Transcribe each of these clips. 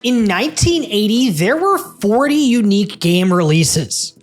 In 1980, there were 40 unique game releases.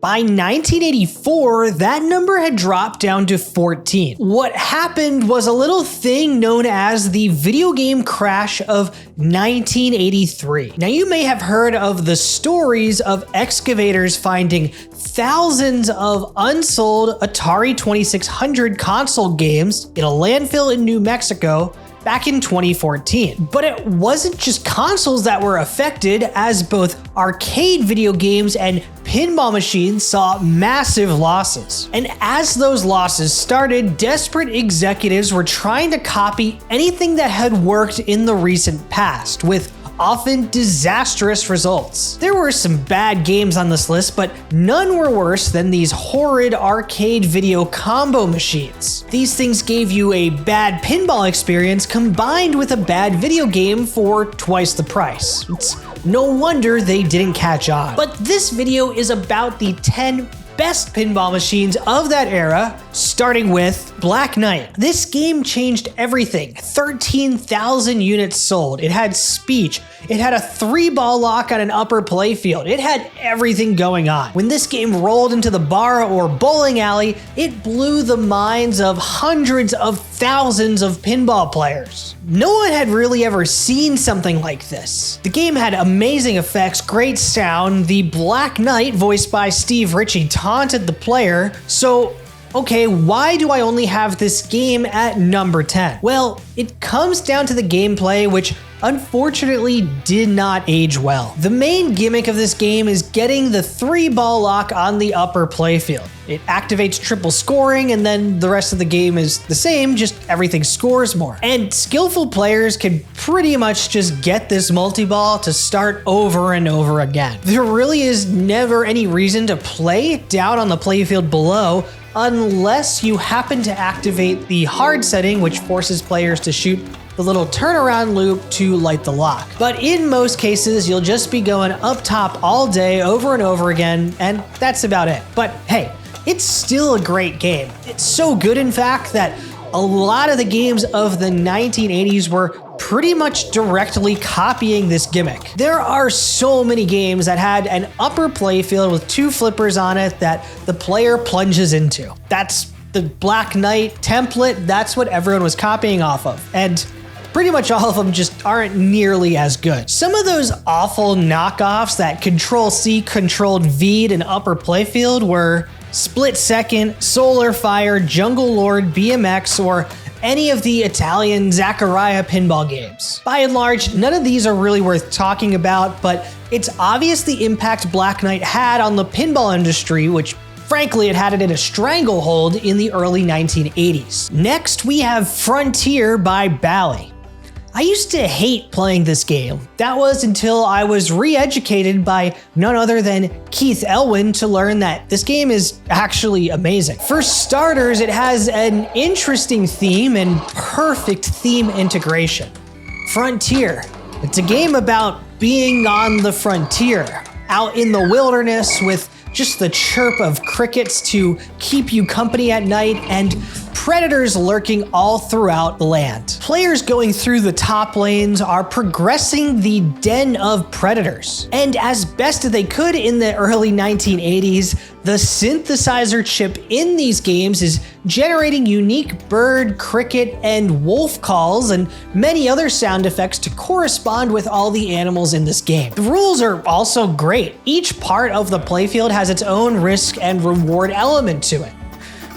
By 1984, that number had dropped down to 14. What happened was a little thing known as the video game crash of 1983. Now, you may have heard of the stories of excavators finding thousands of unsold Atari 2600 console games in a landfill in New Mexico back in 2014. But it wasn't just consoles that were affected, as both arcade video games and pinball machines saw massive losses. And as those losses started, desperate executives were trying to copy anything that had worked in the recent past, with often disastrous results. There were some bad games on this list, but none were worse than these horrid arcade video combo machines. These things gave you a bad pinball experience combined with a bad video game for twice the price. It's no wonder they didn't catch on. But this video is about the 10 best pinball machines of that era, starting with Black Knight. This game changed everything. 13,000 units sold. It had speech. It had a 3-ball lock on an upper playfield. It had everything going on. When this game rolled into the bar or bowling alley, it blew the minds of hundreds of thousands of pinball players. No one had really ever seen something like this. The game had amazing effects, great sound. The Black Knight, voiced by Steve Ritchie, taunted the player. So, okay, why do I only have this game at number 10? Well, it comes down to the gameplay, which unfortunately did not age well. The main gimmick of this game is getting the 3-ball lock on the upper playfield. It activates triple scoring, and then the rest of the game is the same, just everything scores more. And skillful players can pretty much just get this multi-ball to start over and over again. There really is never any reason to play down on the playfield below, unless you happen to activate the hard setting, which forces players to shoot the little turnaround loop to light the lock. But in most cases, you'll just be going up top all day over and over again, and that's about it. But hey, it's still a great game. It's so good, in fact, that a lot of the games of the 1980s were pretty much directly copying this gimmick. There are so many games that had an upper playfield with 2 flippers on it that the player plunges into. That's the Black Knight template. That's what everyone was copying off of. And pretty much all of them just aren't nearly as good. Some of those awful knockoffs that Control-C controlled V'd an upper playfield were Split Second, Solar Fire, Jungle Lord, BMX, or any of the Italian Zaccaria pinball games. By and large, none of these are really worth talking about, but it's obvious the impact Black Knight had on the pinball industry, which frankly, it had it in a stranglehold in the early 1980s. Next, we have Frontier by Bally. I used to hate playing this game. That was until I was re-educated by none other than Keith Elwin to learn that this game is actually amazing. For starters, it has an interesting theme and perfect theme integration. Frontier. It's a game about being on the frontier, out in the wilderness with just the chirp of crickets to keep you company at night, and predators lurking all throughout the land. Players going through the top lanes are progressing the den of predators. And as best as they could in the early 1980s, the synthesizer chip in these games is generating unique bird, cricket, and wolf calls and many other sound effects to correspond with all the animals in this game. The rules are also great. Each part of the playfield has its own risk and reward element to it.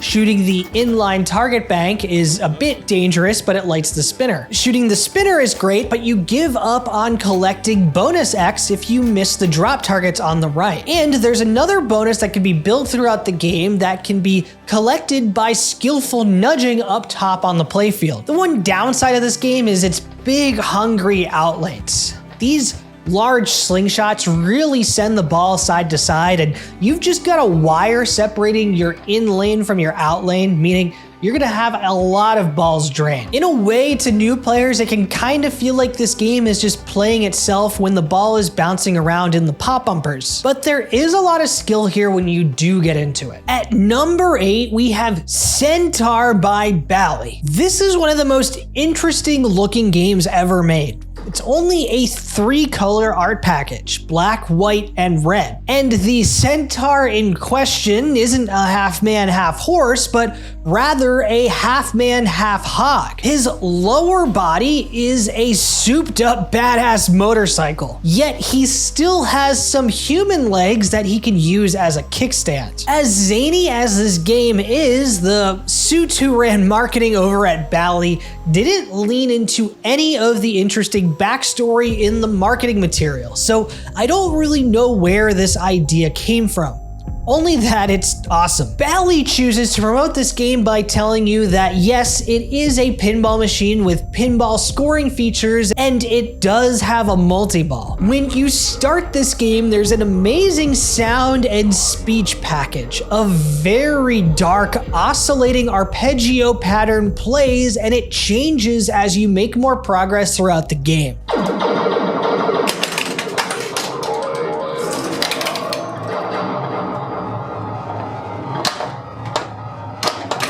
Shooting the inline target bank is a bit dangerous, but it lights the spinner. Shooting the spinner is great, but you give up on collecting bonus X if you miss the drop targets on the right. And there's another bonus that can be built throughout the game that can be collected by skillful nudging up top on the playfield. The one downside of this game is its big, hungry outlanes. These large slingshots really send the ball side to side, and you've just got a wire separating your in lane from your out lane, meaning you're gonna have a lot of balls drained. In a way, to new players, it can kind of feel like this game is just playing itself when the ball is bouncing around in the pop bumpers. But there is a lot of skill here when you do get into it. At number 8, we have Centaur by Bally. This is one of the most interesting looking games ever made. It's only a 3-color art package, black, white, and red. And the centaur in question isn't a half-man, half-horse, but rather a half-man, half-hog. His lower body is a souped-up badass motorcycle, yet he still has some human legs that he can use as a kickstand. As zany as this game is, the suits who ran marketing over at Bally didn't lean into any of the interesting backstory in the marketing material, so I don't really know where this idea came from. Only that it's awesome. Bally chooses to promote this game by telling you that yes, it is a pinball machine with pinball scoring features, and it does have a multi-ball. When you start this game, there's an amazing sound and speech package. A very dark, oscillating arpeggio pattern plays, and it changes as you make more progress throughout the game.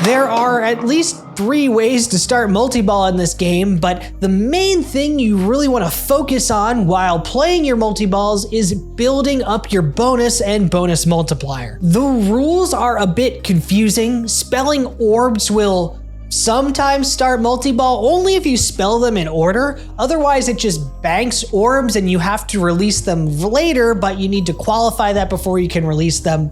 There are at least 3 ways to start multi-ball in this game, but the main thing you really want to focus on while playing your multi-balls is building up your bonus and bonus multiplier. The rules are a bit confusing. Spelling orbs will sometimes start multi-ball only if you spell them in order. Otherwise, it just banks orbs and you have to release them later, but you need to qualify that before you can release them.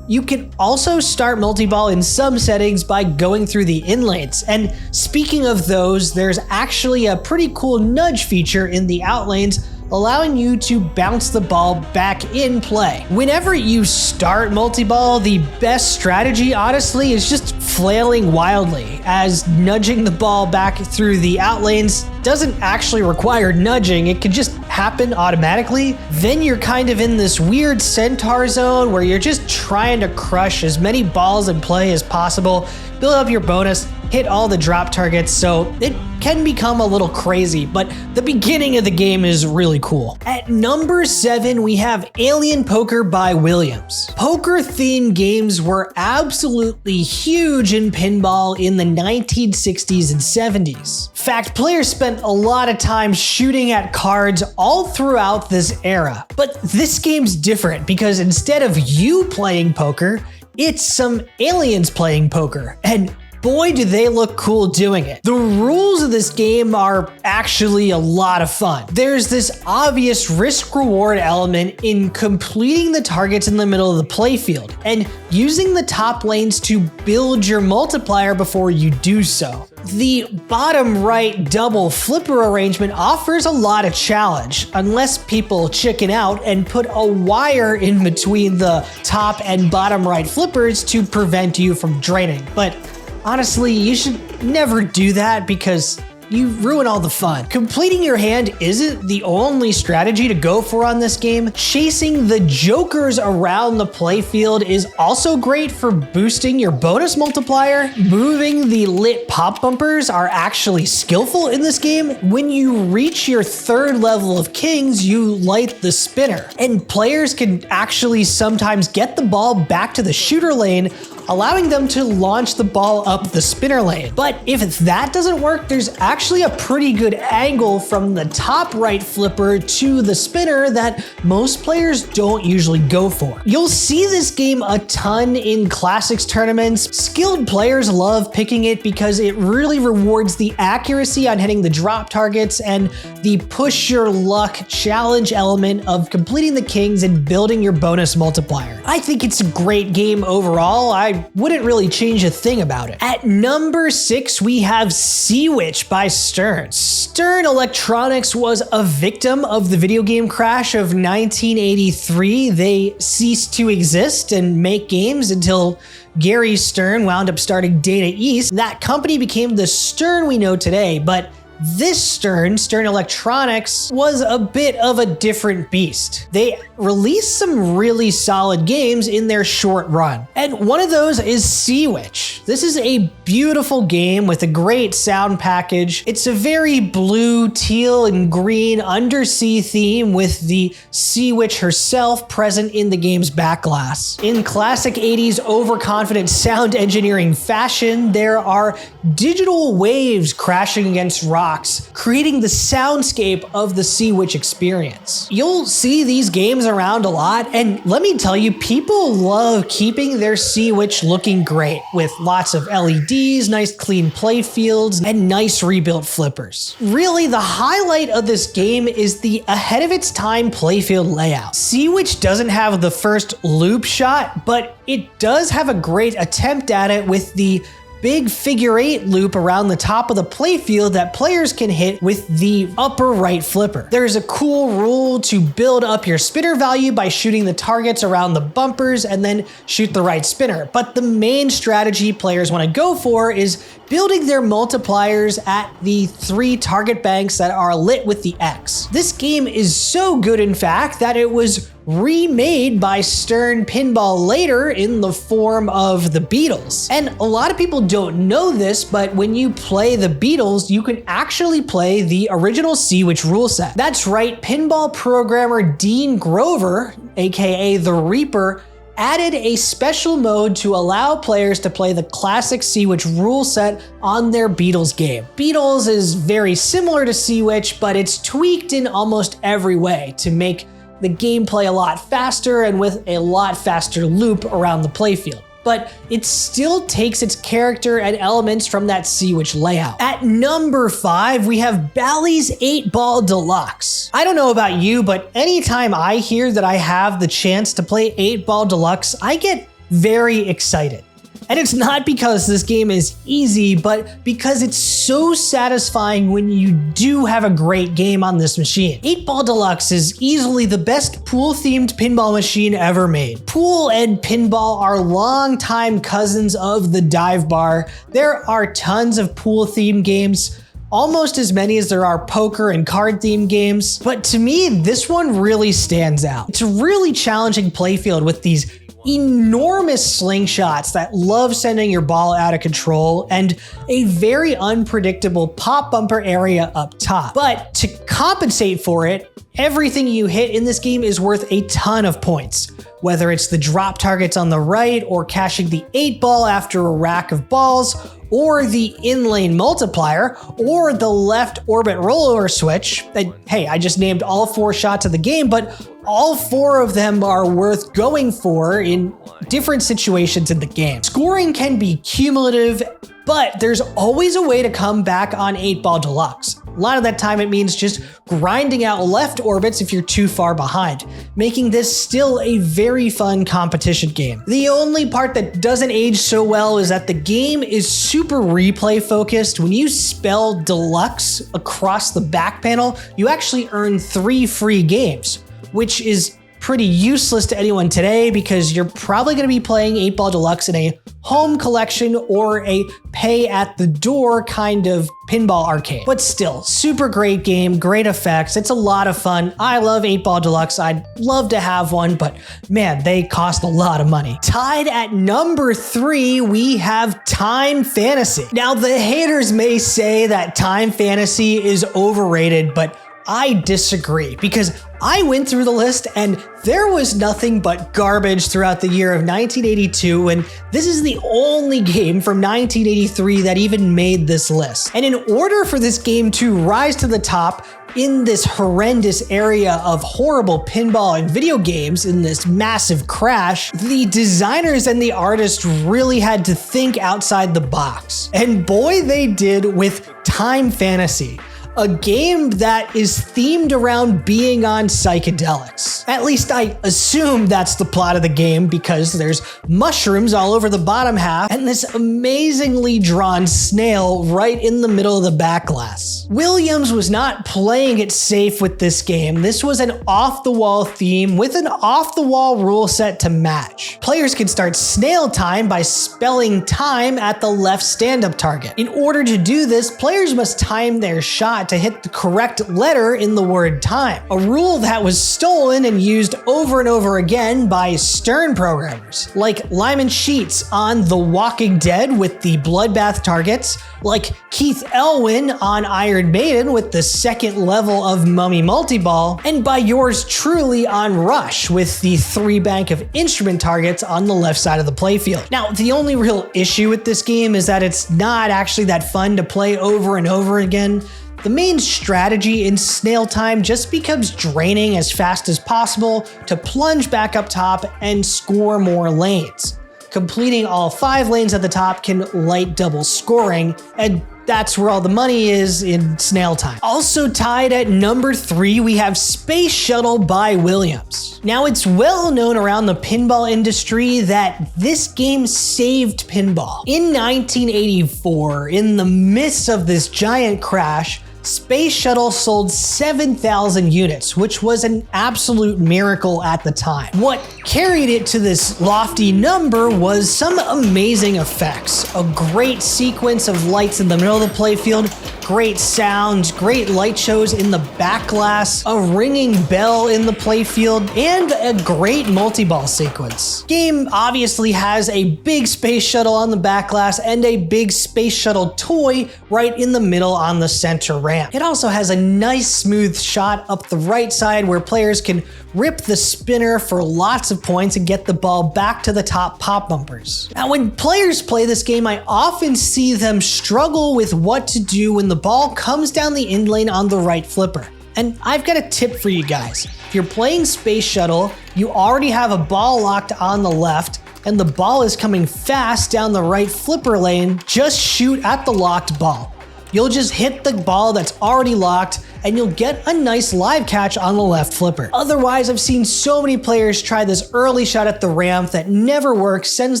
You can also start multi-ball in some settings by going through the inlanes. And speaking of those, there's actually a pretty cool nudge feature in the outlanes, allowing you to bounce the ball back in play. Whenever you start multi-ball, the best strategy, honestly, is just flailing wildly, as nudging the ball back through the outlanes doesn't actually require nudging, it can just happen automatically. Then you're kind of in this weird centaur zone where you're just trying to crush as many balls in play as possible, build up your bonus, hit all the drop targets, so it can become a little crazy, but the beginning of the game is really cool. At number 7, we have Alien Poker by Williams. Poker-themed games were absolutely huge in pinball in the 1960s and 70s. In fact, players spent a lot of time shooting at cards all throughout this era. But this game's different because instead of you playing poker, it's some aliens playing poker, and boy, do they look cool doing it. The rules of this game are actually a lot of fun. There's this obvious risk-reward element in completing the targets in the middle of the playfield and using the top lanes to build your multiplier before you do so. The bottom right double flipper arrangement offers a lot of challenge, unless people chicken out and put a wire in between the top and bottom right flippers to prevent you from draining. But honestly, you should never do that because you ruin all the fun. Completing your hand isn't the only strategy to go for on this game. Chasing the jokers around the playfield is also great for boosting your bonus multiplier. Moving the lit pop bumpers are actually skillful in this game. When you reach your 3rd level of kings, you light the spinner, and players can actually sometimes get the ball back to the shooter lane, allowing them to launch the ball up the spinner lane. But if that doesn't work, there's actually a pretty good angle from the top right flipper to the spinner that most players don't usually go for. You'll see this game a ton in classics tournaments. Skilled players love picking it because it really rewards the accuracy on hitting the drop targets and the push your luck challenge element of completing the kings and building your bonus multiplier. I think it's a great game overall. I wouldn't really change a thing about it. At number 6, we have Sea Witch by Stern. Stern Electronics was a victim of the video game crash of 1983. They ceased to exist and make games until Gary Stern wound up starting Data East. That company became the Stern we know today, but this Stern Electronics, was a bit of a different beast. They released some really solid games in their short run, and one of those is Sea Witch. This is a beautiful game with a great sound package. It's a very blue, teal, and green undersea theme with the Sea Witch herself present in the game's back glass. In classic 80s overconfident sound engineering fashion, there are digital waves crashing against rocks rocks, creating the soundscape of the Sea Witch experience. You'll see these games around a lot, and let me tell you, people love keeping their Sea Witch looking great with lots of LEDs, nice clean play fields, and nice rebuilt flippers. Really, the highlight of this game is the ahead of its time playfield layout. Sea Witch doesn't have the first loop shot, but it does have a great attempt at it with the big figure 8 loop around the top of the playfield that players can hit with the upper right flipper. There's a cool rule to build up your spinner value by shooting the targets around the bumpers and then shoot the right spinner. But the main strategy players want to go for is building their multipliers at the 3 target banks that are lit with the X. This game is so good, in fact, that it was remade by Stern Pinball later in the form of the Beatles. And a lot of people don't know this, but when you play the Beatles, you can actually play the original Sea Witch rule set. That's right, pinball programmer Dean Grover, aka the Reaper, added a special mode to allow players to play the classic Sea Witch rule set on their Beatles game. Beatles is very similar to Sea Witch, but it's tweaked in almost every way to make the gameplay a lot faster and with a lot faster loop around the playfield. But it still takes its character and elements from that Sea Witch layout. At number 5, we have Bally's 8-Ball Deluxe. I don't know about you, but anytime I hear that I have the chance to play 8-Ball Deluxe, I get very excited. And it's not because this game is easy, but because it's so satisfying when you do have a great game on this machine. 8-Ball Deluxe is easily the best pool-themed pinball machine ever made. Pool and pinball are longtime cousins of the dive bar. There are tons of pool-themed games, almost as many as there are poker and card-themed games. But to me, this one really stands out. It's a really challenging playfield with these enormous slingshots that love sending your ball out of control and a very unpredictable pop bumper area up top. But to compensate for it, everything you hit in this game is worth a ton of points. Whether it's the drop targets on the right or cashing the 8-ball after a rack of balls, or the in-lane multiplier, or the left orbit rollover switch. And hey, I just named all 4 shots of the game, but all 4 of them are worth going for in different situations in the game. Scoring can be cumulative, but there's always a way to come back on 8-Ball Deluxe. A lot of that time it means just grinding out left orbits if you're too far behind, making this still a very fun competition game. The only part that doesn't age so well is that the game is super replay focused. When you spell deluxe across the back panel, you actually earn 3 free games, which is pretty useless to anyone today because you're probably going to be playing 8-Ball Deluxe in a home collection or a pay at the door kind of pinball arcade. But still, super great game, great effects. It's a lot of fun. I love 8-Ball Deluxe. I'd love to have one, but man, they cost a lot of money. Tied at number 3, we have Time Fantasy. Now, the haters may say that Time Fantasy is overrated, but I disagree because I went through the list and there was nothing but garbage throughout the year of 1982, and this is the only game from 1983 that even made this list. And in order for this game to rise to the top in this horrendous area of horrible pinball and video games in this massive crash, the designers and the artists really had to think outside the box. And boy, they did with Time Fantasy, a game that is themed around being on psychedelics. At least I assume that's the plot of the game because there's mushrooms all over the bottom half and this amazingly drawn snail right in the middle of the back glass. Williams was not playing it safe with this game. This was an off-the-wall theme with an off-the-wall rule set to match. Players can start snail time by spelling time at the left stand-up target. In order to do this, players must time their shot to hit the correct letter in the word time, a rule that was stolen and used over and over again by Stern programmers, like Lyman Sheets on The Walking Dead with the bloodbath targets, like Keith Elwin on Iron Maiden with the second level of Mummy Multiball, and by yours truly on Rush with the 3 bank of instrument targets on the left side of the playfield. Now, the only real issue with this game is that it's not actually that fun to play over and over again. The main strategy in Snail Time just becomes draining as fast as possible to plunge back up top and score more lanes. Completing all 5 lanes at the top can light double scoring, and that's where all the money is in Snail Time. Also tied at number 3, we have Space Shuttle by Williams. Now, it's well known around the pinball industry that this game saved pinball. In 1984, in the midst of this giant crash, Space Shuttle sold 7,000 units, which was an absolute miracle at the time. What carried it to this lofty number was some amazing effects. A great sequence of lights in the middle of the playfield, great sounds, great light shows in the back glass, a ringing bell in the playfield, and a great multi-ball sequence. Game obviously has a big space shuttle on the back glass and a big space shuttle toy right in the middle on the center ramp. It also has a nice smooth shot up the right side where players can rip the spinner for lots of points and get the ball back to the top pop bumpers. Now, when players play this game, I often see them struggle with what to do when the ball comes down the in lane on the right flipper. And I've got a tip for you guys. If you're playing Space Shuttle, you already have a ball locked on the left, and the ball is coming fast down the right flipper lane, just shoot at the locked ball. You'll just hit the ball that's already locked and you'll get a nice live catch on the left flipper. Otherwise, I've seen so many players try this early shot at the ramp that never works, sends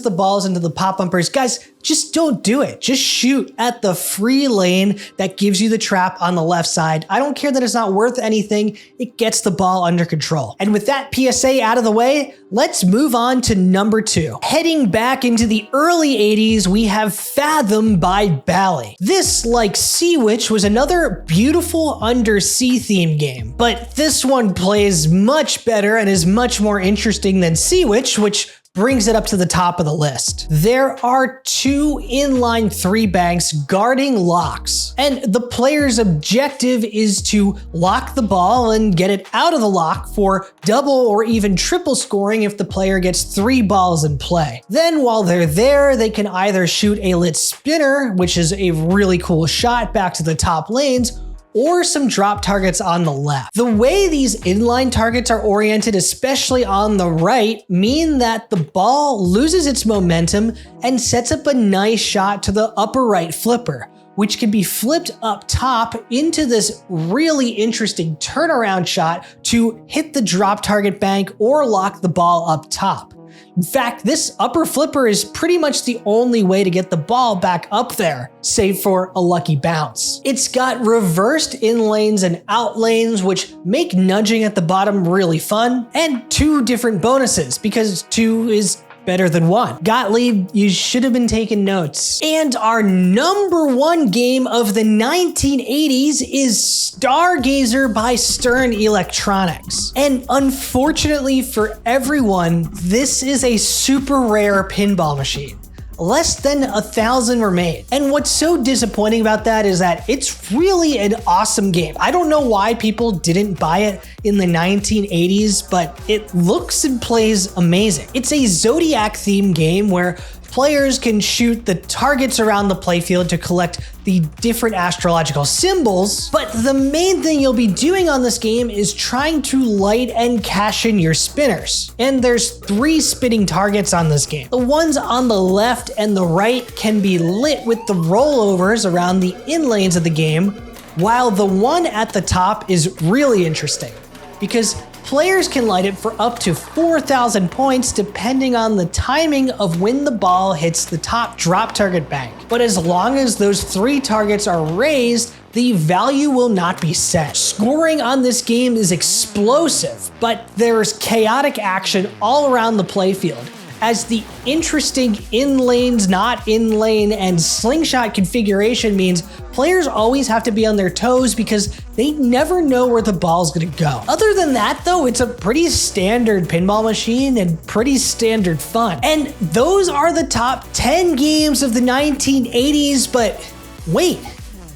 the balls into the pop bumpers. Guys, just don't do it. Just shoot at the free lane that gives you the trap on the left side. I don't care that it's not worth anything. It gets the ball under control. And with that PSA out of the way, let's move on to number 2. Heading back into the early 80s, we have Fathom by Bally. This, like Sea Witch, was another beautiful undersea themed game, but this one plays much better and is much more interesting than Sea Witch, which brings it up to the top of the list. There are 2 inline 3 banks guarding locks, and the player's objective is to lock the ball and get it out of the lock for double or even triple scoring if the player gets 3 balls in play. Then while they're there, they can either shoot a lit spinner, which is a really cool shot back to the top lanes, or some drop targets on the left. The way these inline targets are oriented, especially on the right, mean that the ball loses its momentum and sets up a nice shot to the upper right flipper, which can be flipped up top into this really interesting turnaround shot to hit the drop target bank or lock the ball up top. In fact, this upper flipper is pretty much the only way to get the ball back up there, save for a lucky bounce. It's got reversed in lanes and out lanes, which make nudging at the bottom really fun, and 2 different bonuses, because 2 is better than 1. Gottlieb, you should have been taking notes. And our number 1 game of the 1980s is Stargazer by Stern Electronics. And unfortunately for everyone, this is a super rare pinball machine. Less than 1,000 were made. And what's so disappointing about that is that it's really an awesome game. I don't know why people didn't buy it in the 1980s, but it looks and plays amazing. It's a Zodiac themed game where players can shoot the targets around the playfield to collect the different astrological symbols, but the main thing you'll be doing on this game is trying to light and cash in your spinners. And there's 3 spinning targets on this game. The ones on the left and the right can be lit with the rollovers around the in lanes of the game, while the one at the top is really interesting because players can light it for up to 4,000 points depending on the timing of when the ball hits the top drop target bank. But as long as those 3 targets are raised, the value will not be set. Scoring on this game is explosive, but there's chaotic action all around the playfield, as the interesting in lanes, not in lane, and slingshot configuration means players always have to be on their toes because they never know where the ball's gonna go. Other than that though, it's a pretty standard pinball machine and pretty standard fun. And those are the top 10 games of the 1980s, but wait,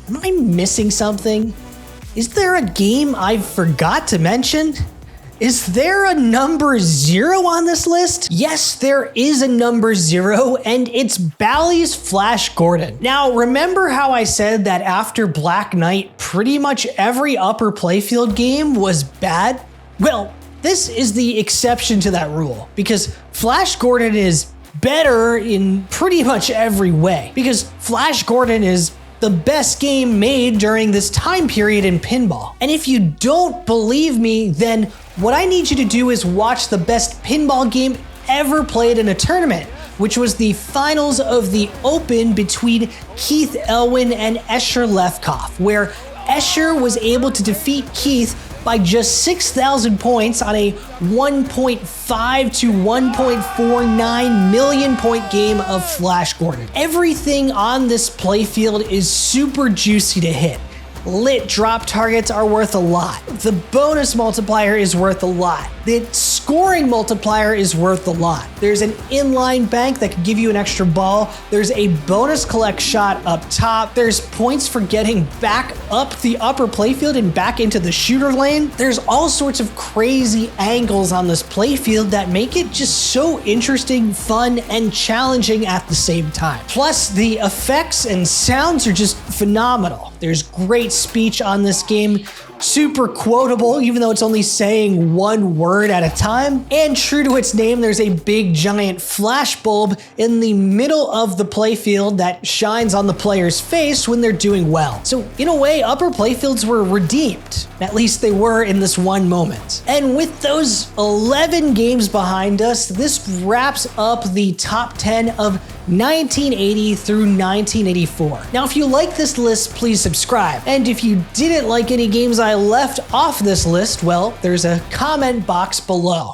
am I missing something? Is there a game I forgot to mention? Is there a number 0 on this list? Yes, there is a number 0, and it's Bally's Flash Gordon. Now, remember how I said that after Black Knight, pretty much every upper playfield game was bad? Well, this is the exception to that rule, because Flash Gordon is better in pretty much every way, because Flash Gordon is the best game made during this time period in pinball. And if you don't believe me, then what I need you to do is watch the best pinball game ever played in a tournament, which was the finals of the Open between Keith Elwin and Escher Lefkoff, where Escher was able to defeat Keith by just 6,000 points on a 1.5 to 1.49 million point game of Flash Gordon. Everything on this playfield is super juicy to hit. Lit drop targets are worth a lot. The bonus multiplier is worth a lot. The scoring multiplier is worth a lot. There's an inline bank that can give you an extra ball. There's a bonus collect shot up top. There's points for getting back up the upper playfield and back into the shooter lane. There's all sorts of crazy angles on this playfield that make it just so interesting, fun, and challenging at the same time. Plus, the effects and sounds are just phenomenal. There's great speech on this game, super quotable, even though it's only saying one word at a time. And true to its name, there's a big giant flash bulb in the middle of the playfield that shines on the player's face when they're doing well. So in a way, upper playfields were redeemed. At least they were in this one moment. And with those 11 games behind us, this wraps up the top 10 of 1980 through 1984. Now, if you like this list, please subscribe. And if you didn't like any games I left off this list, well, there's a comment box below.